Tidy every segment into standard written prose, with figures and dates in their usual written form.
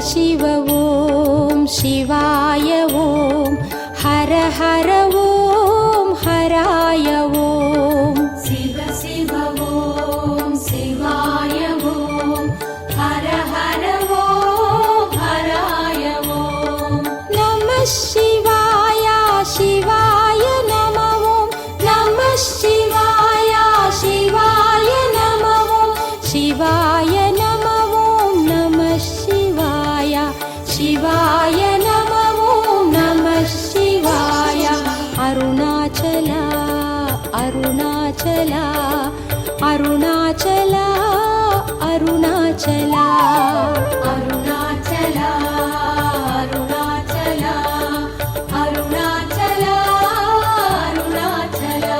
शिव ॐ शिवाय ॐ हर हर ॐ हराय ॐ शिव शिव ॐ शिवाय ॐ हर हर ॐ हराय ॐ नमः शिवाय शिवाय नमः ॐ नमः शिवाय शिवाय नमः ॐ शिवाय नमः ॐ नमः शिवाय शिवाय नमः ॐ नमः शिवाय अरुणाचला अरुणाचला अरुणाचला अरुणाचला अरुणाचला अरुणाचला अरुणाचला अरुणाचला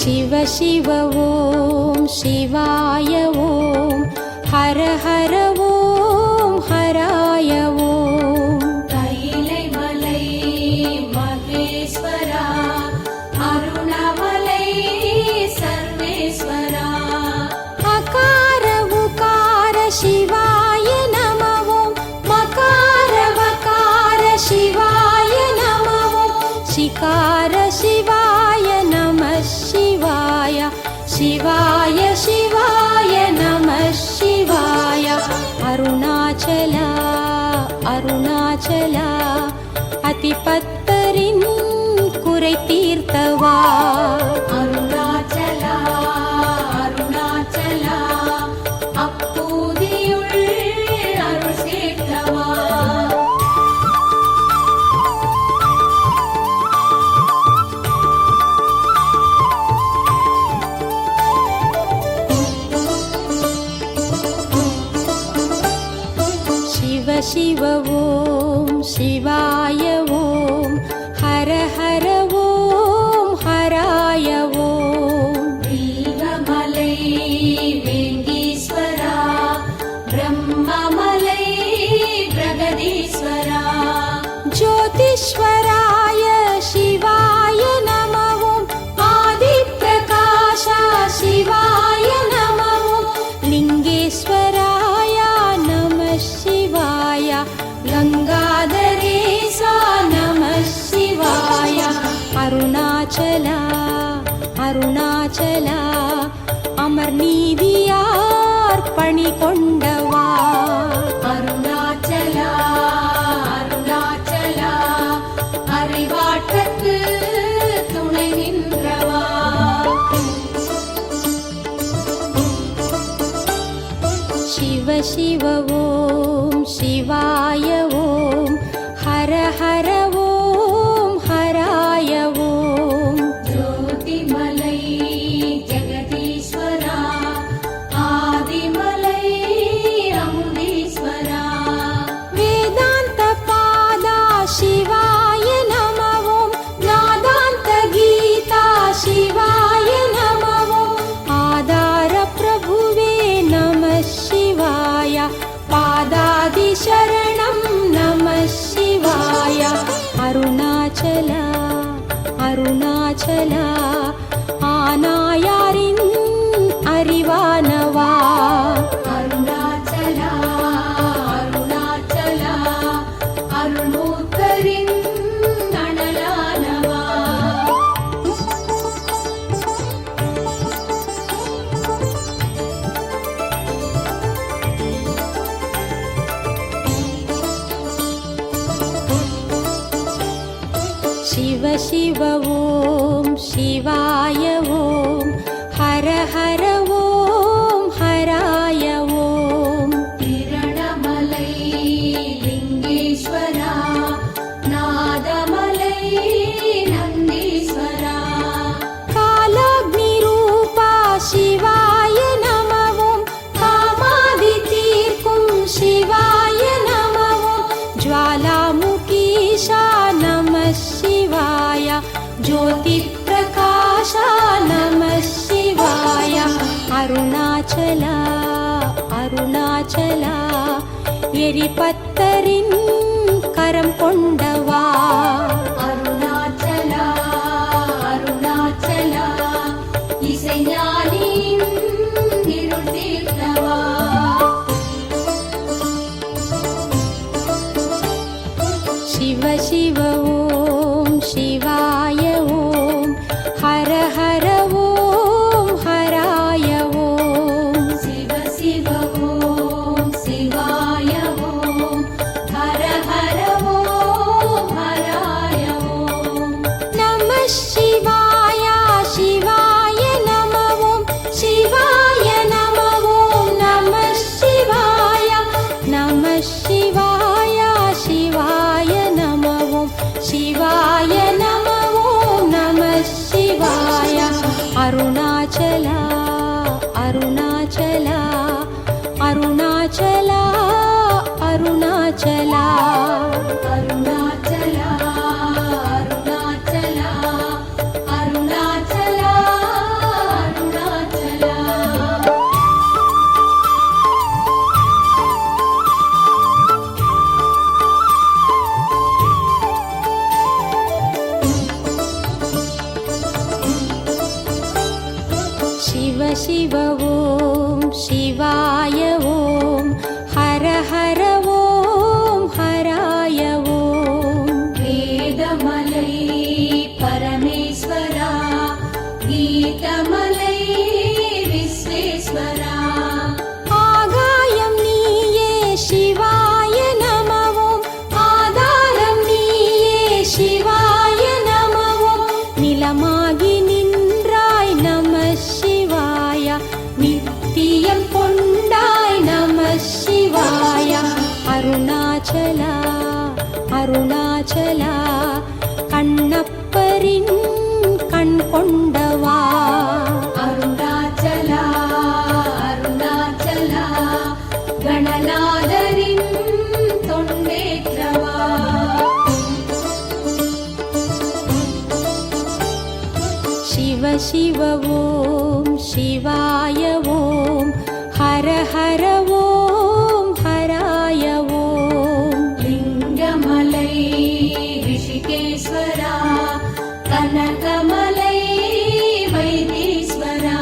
शिव शिव ॐ शिवाय ॐ हर हर ॐ हराय ॐ கைலை மலை மகேஸ்வரா அருணமலை சர்வேஸ்வரா अकार उकार शिवाय नमः ॐ मकार वकार शिवाय नमः ॐ शिकार शिवाय नमः शिवाय शिवाय शिवाय नमः शिवाय अरुणाचला अरुणाचला अतिपत्तरिन् कुறை தீர்த்தவா அருணாச்சலா அருணாச்சலா அப்பூதியுள் அருள் சேர்த்தவா शिव शिव ॐ शिवाय ॐ हर हर ॐ हराय ॐ வீரமலை வேங்கீஸ்வரா பிரம்மமலை பிரகதீஸ்வரா ज्योतिश्वराय शिवाय नमः ॐ आदिप्रकाश शिवाय नमः ॐ लिङ्गेश्वराय नमः शिवाय गङ्गाधरेशा नमः शिवाय अरुणाचला अरुणाचला अमर्नीदियार् पणिकोण्डवा அருணாச்சலா அருணாச்சலா அறிவாற்றத்து துணை நின்றவா शिव शिव ॐ शिवाय ॐ हर हर ॐ हराय ॐ ஜோதிமலை ஜெகதீஸ்வரா ஆதிமலை அமுதீஸ்வரா वेदान्तपादा शिवाय नमः ॐ नादान्तगीता शिवाय नमः ॐ आधारप्रभुवे नमः शिवाय पादादिशरणं नमः शिवाय अरुणाचला अरुणाचला आनायारिन् அறிவானவா அருணாச்சலா அருணாச்சலா அருணூத்தரின் அனலானவா शिव शिव ॐ शिवाय ॐ हर हर ॐ हराय ॐ திரணமலை லிங்கேஸ்வரா நாதமலை நந்தீஸ்வரா कालाग्निरूपा शिवाय नमः ॐ कामादि तीर्க்கும் शिवाय नमः ॐ ज्वालामुखीशा नमः शिवाय ज्योतिप्रकाशा नमः शिवाय अरुणाचला अरुणाचला எரிபத்தரின் கரம் கொண்டவா அருணாச்சலா அருணாச்சலா இசைஞானியின் அருணாச்சலா அருணாச்சலா அருணாச்சலா அருணாச்சலா அருணாச்சலா அருணாச்சலா शिव शिव ॐ शिवाय ॐ हर हर ॐ हराय ॐ வேதமலை பரமேஸ்வரா கீதமலை விஸ்வேஸ்வரா ஆகாயம் நீயே சிவாய நமவோம் ஆதாரம் நீயே சிவாய நமவோம் நிலமாகி நின்றாய் நம சிவாய நித்தியம் கொண்டாய் நம சிவாய அருணாச்சலா அருணாச்சலா கண்ணப்பரின் கண் கொண்டவா அருணாச்சலா அருணாச்சலா கணநாதரின் தொண்டேற்றவா शिव शिव ॐ शिवाय ॐ हर हर ॐ हराय ॐ லிங்கமலை ரிஷிகேஸ்வரா கனகமலை வைத்தீஸ்வரா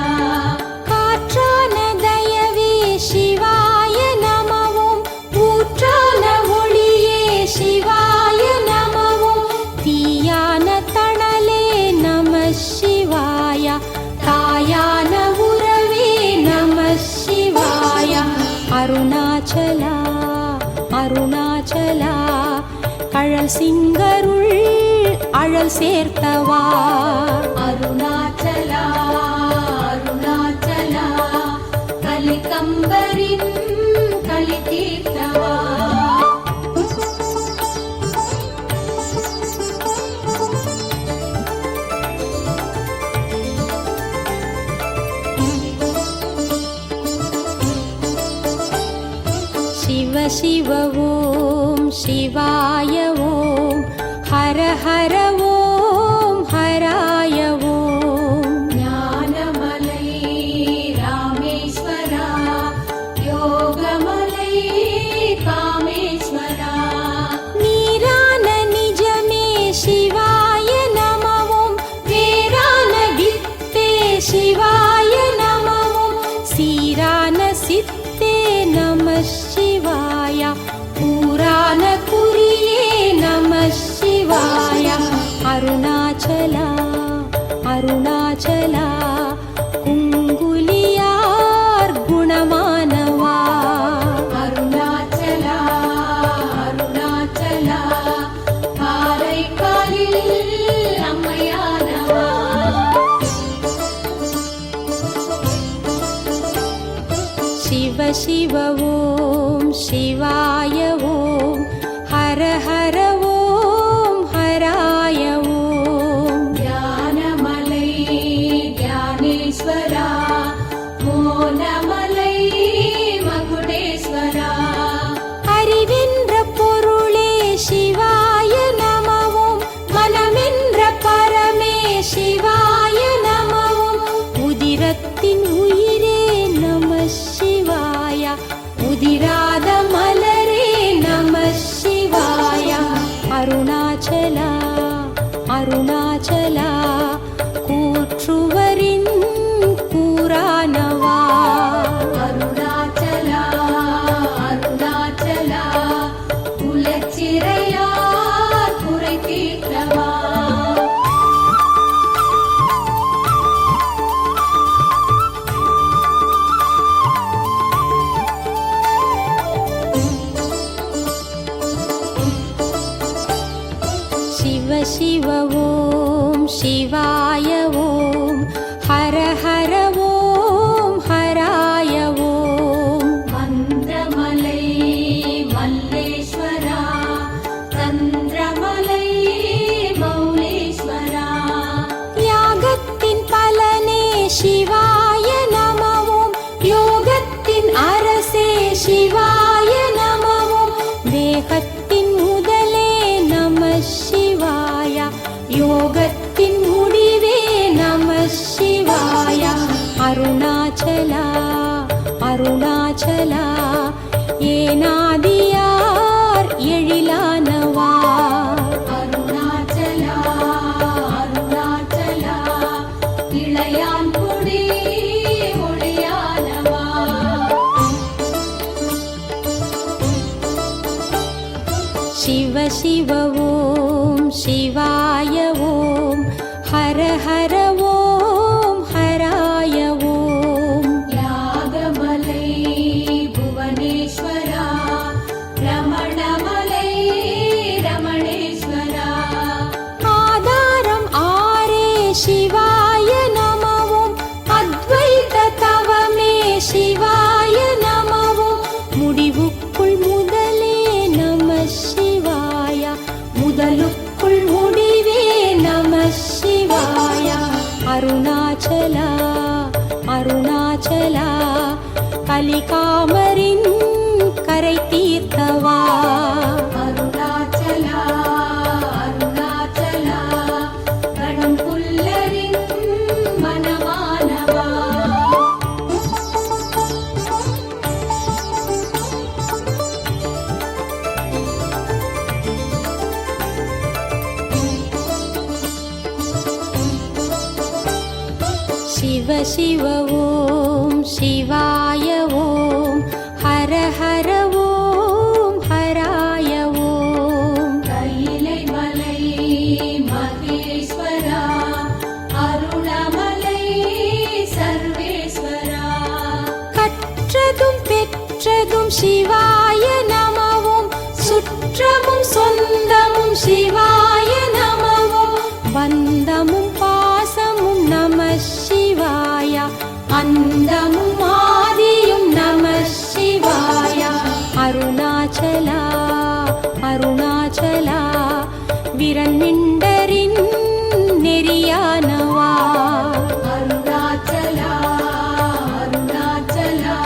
காற்றான தயவே சிவாய நமவோம் ஊற்றான ஒளியே சிவாய நமவோம் தீயான தணலே நம சிவாய தாயான உறவே நம சிவாய அருணாச்சலா அருணாச்சலா கழல் சிங்கருள் அழல் சேர்த்தவா அருணாச்சலா அருணாச்சலா கலிகம்பரின் களி தீர்த்தவா शिव शिव ॐ शिवाय ॐ हर हर ॐ हराय ॐ ஞானமலை ராமேஸ்வரா யோகமலை காமேஸ்வரா நீரான நிஜமே சிவாய நமவோம் வேரான வித்தே சிவாய நமவோம் சீரான சித்தே நம சிவாய பூரான குறியே நம சிவாய அருணாச்சலா அருணாச்சலா குங்குலியார் குணமானவா அருணாச்சலா அருணாச்சலா காரைக்காலில் அம்மையானவா शिव शिव ॐ शिवाय ॐ हर हर ॐ हराय ॐ ஞானமலை ஞானேஸ்வரா மோனமலை மகுடேஸ்வரா அறிவென்ற பொருளே சிவாய நமவோம் மனமென்ற பரமே சிவாய நமவோம் உதிரத்தின் உயிரே நம சிவாய உதிராத மலரே நம சிவாய நமவும் வேகத்தின் முதலே நம சிவாய யோகத்தின் முடிவே நம சிவாய அருணாச்சலா அருணாச்சலா ஏனாதியார் எழிலானவா அருணாச்சலா அருணாச்சலா இளையான் குடி ஒளியானவா சிவ சிவ ஓம் சிவாய ஓம் ஹர ஹர ஓம் ஹராய ஓம் யாகமலை புவனேஸ்வரா ரமணமலை ரமணேஸ்வரா ஆதாரம் ஆரே சிவாய நமவும் அத்வைத தவமே சிவாய நமவும் முடிவுக்குள் முதலே நம சிவாய முதலுக்குள் முடிவே நம சிவாய அருணாச்சலா அருணாச்சலா கலிகாமரின் கரை தீர்த்தவா அருணாச்சலா அருணாச்சலா கணம் புல்லரின் மனமானவா சிவ சிவ ஓம் சிவாய ஓம் ஹர ஹர ஓம் ஹராய ஓம் கைலை மலை மகேஸ்வரா அருணமலை சர்வேஸ்வரா கற்றதும் பெற்றதும் சிவாய நமவும் சுற்றமும் சொந்தமும் சிவாய நமவும் பந்தமும் பாசமும் நம சிவாய அந்தமும் ஆதியும் நம சிவாய அருணாச்சலா அருணாச்சலா விரண்மிண்டரின் நெறியானவா அருணாச்சலா அருணாச்சலா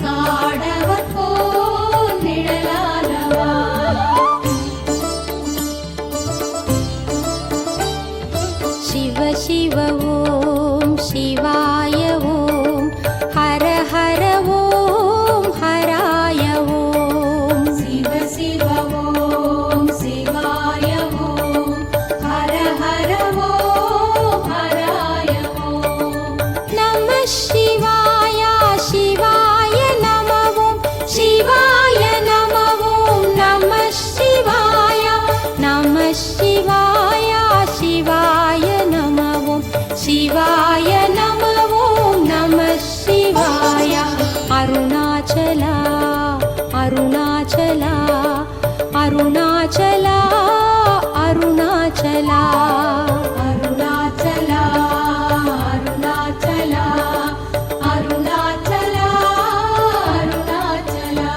காடவர் போல் நிழலானவா சிவ சிவ ஓம் சிவாய ஓம் ஹர ஹர ஓம் ஹராய ஓம் சிவ சிவ ஓம் சிவாய ஓம் ஹர ஹர ஓம் ஹராய ஓம் நம சிவாய சிவாய நமவும் சிவாய நமவும் நம சிவாய நம சிவாய சிவாய நமவும் சிவாய நமவும் நம சிவாய அருணாச்சலா அருணாச்சலா அருணாச்சலா அருணாச்சலா அருணாச்சலா அருணாச்சலா அருணாச்சலா அருணாச்சலா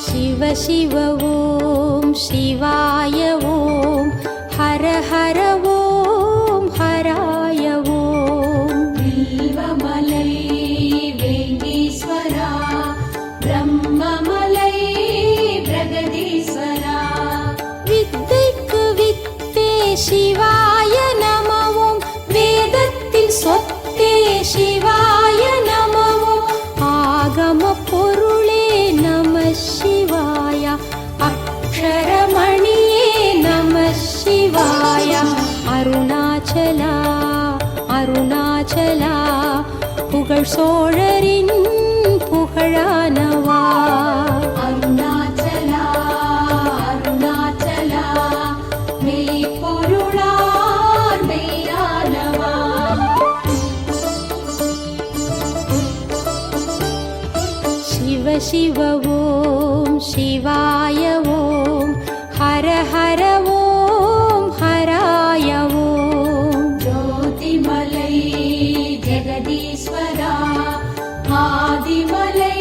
சிவ சிவ ஓம் சிவாய ஓம் ஹர ஹர ஓம் ஹராய ஓம் வில்வமலை வேங்கீஸ்வரா பிரம்மமலை பிரகதீஸ்வரா வித்தைக்கு வித்தே சிவாய நமவும் வேதத்தின் சொத்தே சிவாய நமவும் ஆகம பொருளே நம சிவாய அக்ஷரமணியே நம சிவாய அருணாச்சலா அருணாச்சலா புகழ் சோழரின் புகழானவா அருணாச்சலா அருணாச்சலா மெய்ப்பொருளார் மெய்யானவா சிவ சிவ ஓம் சிவாய ஓம் ஹர ஹர ஓம் ஹராய ஓம் ஜோதிமலை ஜெகதீஸ்வரா ஆதிமலை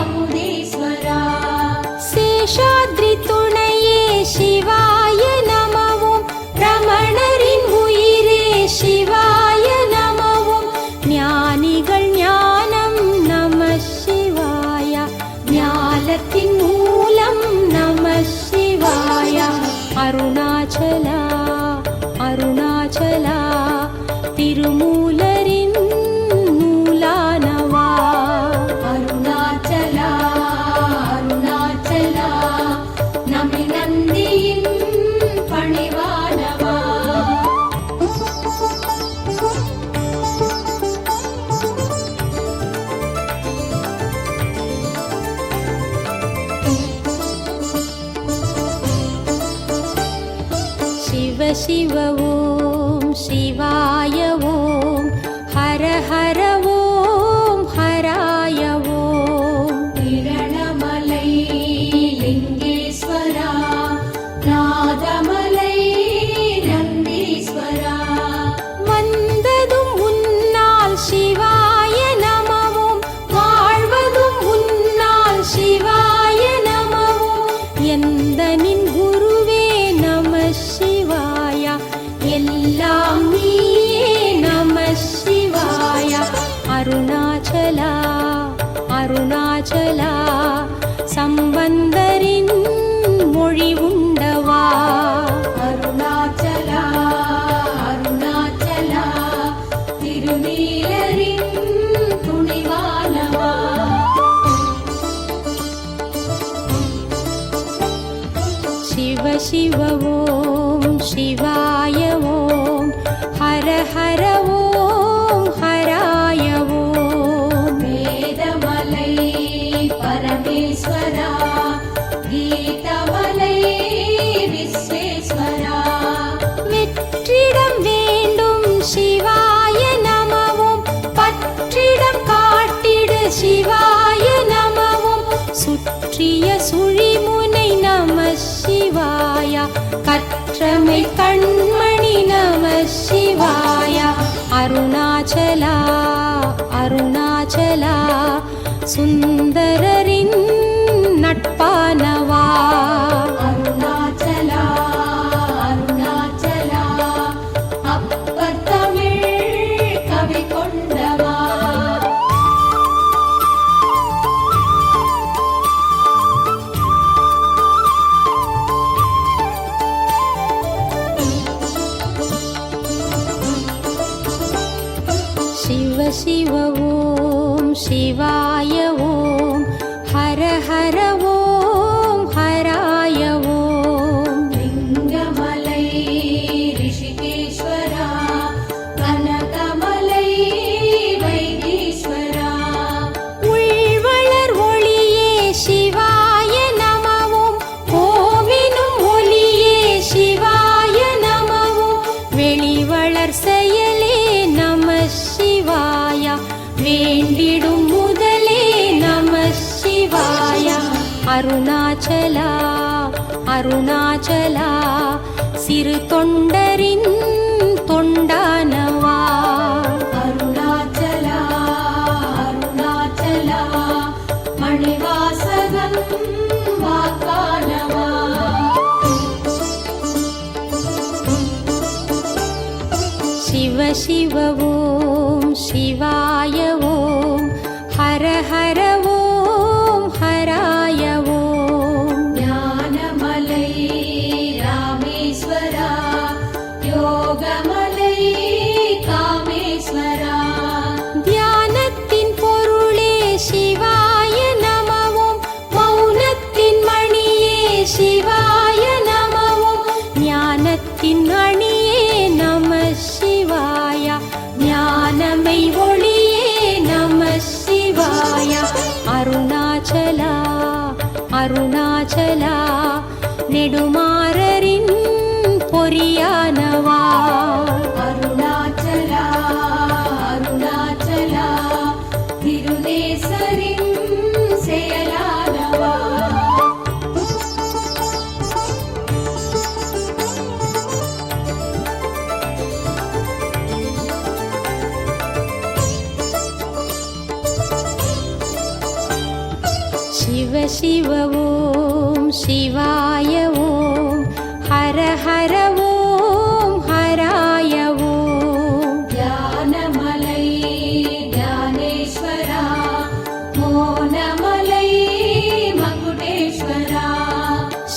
அமுதீஸ்வரா அருணாச்சலா அருணாச்சலா திருமூலரின் நூலானவா அருணாச்சலா அருணாச்சலா நமி நந்தியின் பணிவானவா சிவ சிவ ஓம் சிவாய ஓம் ஹர ஹர ஓம் ஹராய ஓம் திரணமலை லிங்கேஸ்வரா நாதமலை நந்தீஸ்வரா வந்ததும் உன்னால் சிவாய நமவும் வாழ்வதும் உன்னால் சிவாய நமவும் எந்த நின் குருவே நம சிவாய எல்லாம் நீயே நம சிவாய அருணாச்சலா அருணாச்சலா சம்பந்தரின் மொழி உண்டவா அருணாச்சலா அருணாச்சலா திருநீலரின் துணிவானவா சிவ சிவ ஓம் சிவாய ஓம் ஹர ஹர ஓம் ஹராய ஓம் வேதமலை பரமேஸ்வரா கீதமலை விஸ்வேஸ்வரா வெற்றிடம் வேண்டும் சிவாய நமவும் பற்றிடம் காட்டிடு சிவாய நமவும் சுற்றிய சுழிமுனை நம சிவாய கற்றமை கண்மணி நம சிவாய அருணாச்சலா அருணாச்சலா சுந்தரரின் நட்பானவா அருணாச்சலா அருணாச்சலா அப்பர் தமிழ் கவி கொண்டவா சிவ சிவ ஓம் சிவாய ஓம் ஹர ஹர ஓம் ஹராய ஓம் லிங்கமலை ரிஷிகேஸ்வரா கனகமலை வைத்தீஸ்வரா உள்வளர் ஒளியே சிவாய நமவும் கோவினும் ஒளியே சிவாய நமவும் வெளிவளர் செயலே நம சிவாய வேண்டிடும் முதலே நம சிவாய அருணாச்சலா அருணாச்சலா சிறு தொண்டரின் தொண்டானவா அருணாச்சலா அருணாச்சலா மணிவாசகம் வாக்கானவா சிவ சிவ ஓம் சிவாய ஓம் ஹர ஹர ஓம் ஹராய ஓம் ஞானமலை ராமேஸ்வரா யோகமலை காமேஸ்வரா தியானத்தின் பொருளே சிவாய நமவும் மௌனத்தின் மணியே சிவாய நமவும் ஞானத்தின் அணியே நம சிவாய ஞானமை ஒளியே நம சிவாய அருணாச்சலா அருணாச்சலா நெடுமாறரின் பொறியானவா அருணாச்சலா அருணாச்சலா திருநேசரின் செயலானவா சிவ சிவ ஓம் சிவாய ஓம் ஹர ஹர ஓம் ஹராய ஓம் ஞானமலை ஞானேஸ்வரா மோனமலை மகுடேஸ்வரா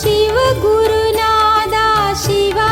சிவ குருநாதா சிவா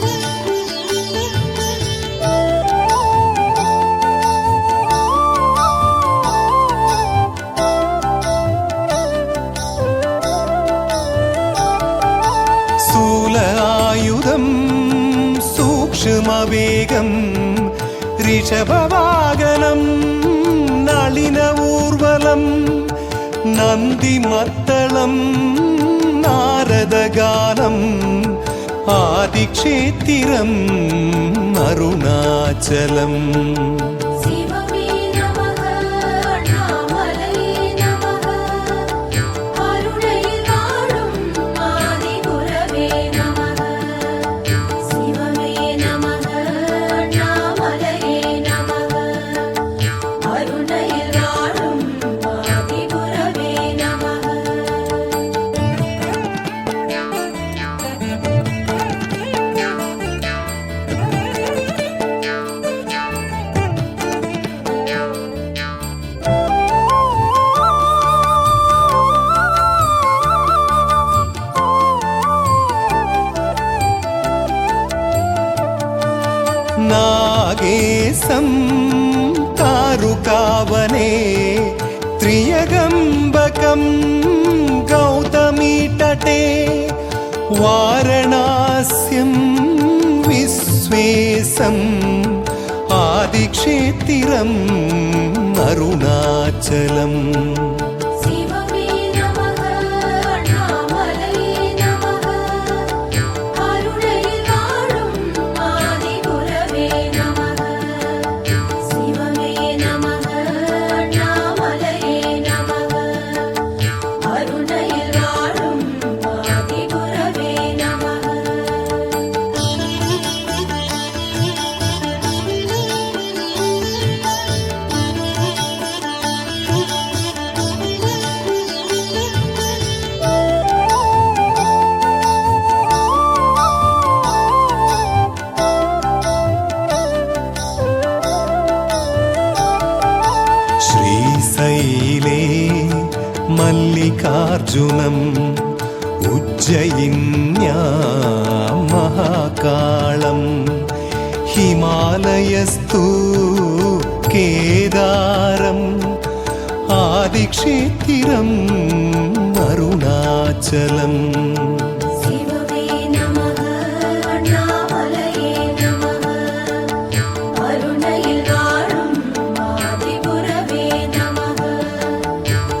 வாகனம் நளின ஊர்வலம் நந்தி மத்தளம் நாரதகானம் ஆதிக்ஷேத்திரம் அருணாச்சலம் சிவமே நமக அண்ணாமலையே நமக அருணையில் வாழும் ஆதிகுரவே நமக சிவமே நமக அண்ணாமலையே நமக அருணையில் வாழும் ஆதிகுரவே நமக நாகேசம் தாருகாவனே त्र्यगम्बकं गौतमीतटे वारणास्यं विश्वेशम् आदिक्षेत्रम् अरुणाचलम् சிவமே நமக அண்ணாமலையே நமக அருணையில் வாழும் ஆதிகுரவே நமக சிவமே நமக அண்ணாமலையே நமக அருணையில் வாழும் ஆதிகுரவே நமக श्रीशैले मल्लिकार्जुनम् उज्जयिन्यां महाकालम् हिमालयस्तु केदारम् आदिक्षेत्रम् अरुणाचलम् சிவமே நமக அண்ணாமலையே நமக அருணையில் வாழும் ஆதிகுரவே நமக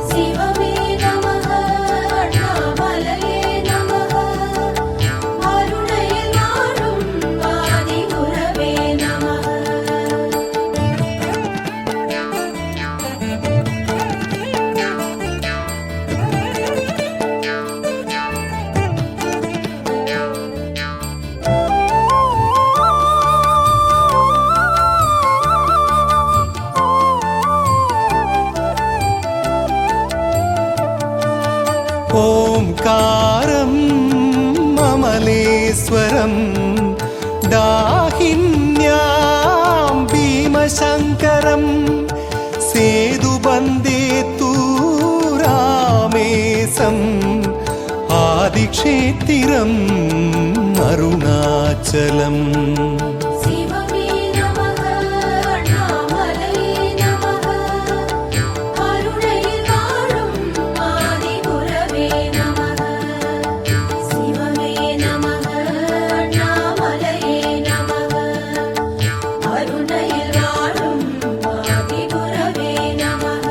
சிவமே நமக அண்ணாமலையே நமக அருணையில் வாழும் ஆதிகுரவே நமக ओंकारं ममलेश्वरं दाहिन्यां भीमशङ्करं सेतुबन्धे तु रामेशम् आदिक्षेत्रम् अरुणाचलम् சிவமே நமக அண்ணாமலையே நமக அருணையில் வாழும் ஆதிகுரவே நமக சிவமே நமக அண்ணாமலையே நமக அருணையில் வாழும் ஆதிகுரவே நமக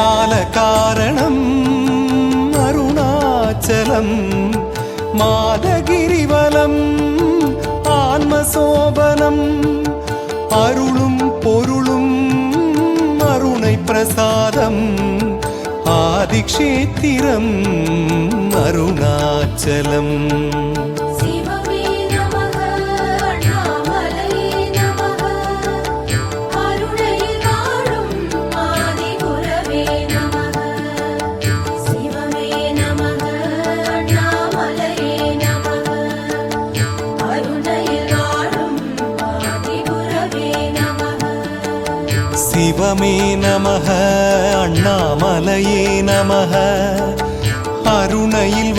ज्ञानकारणम् अरुणाचलम् मादगिरिवलम् आत्मसोबनम् अरुளும் பொருளும் அருணை பிரசாதம் ஆதிக்ஷேத்திரம் அருணாச்சலம் சிவமே நமக அண்ணாமலையே நமக அருணையில் வாழும் ஆதிகுரவே நமக சிவமே நமக அண்ணாமலையே நமக அருணையில் வாழும் ஆதிகுரவே நமக சிவமே நமः அண்ணாமலையே நமः அருணையில்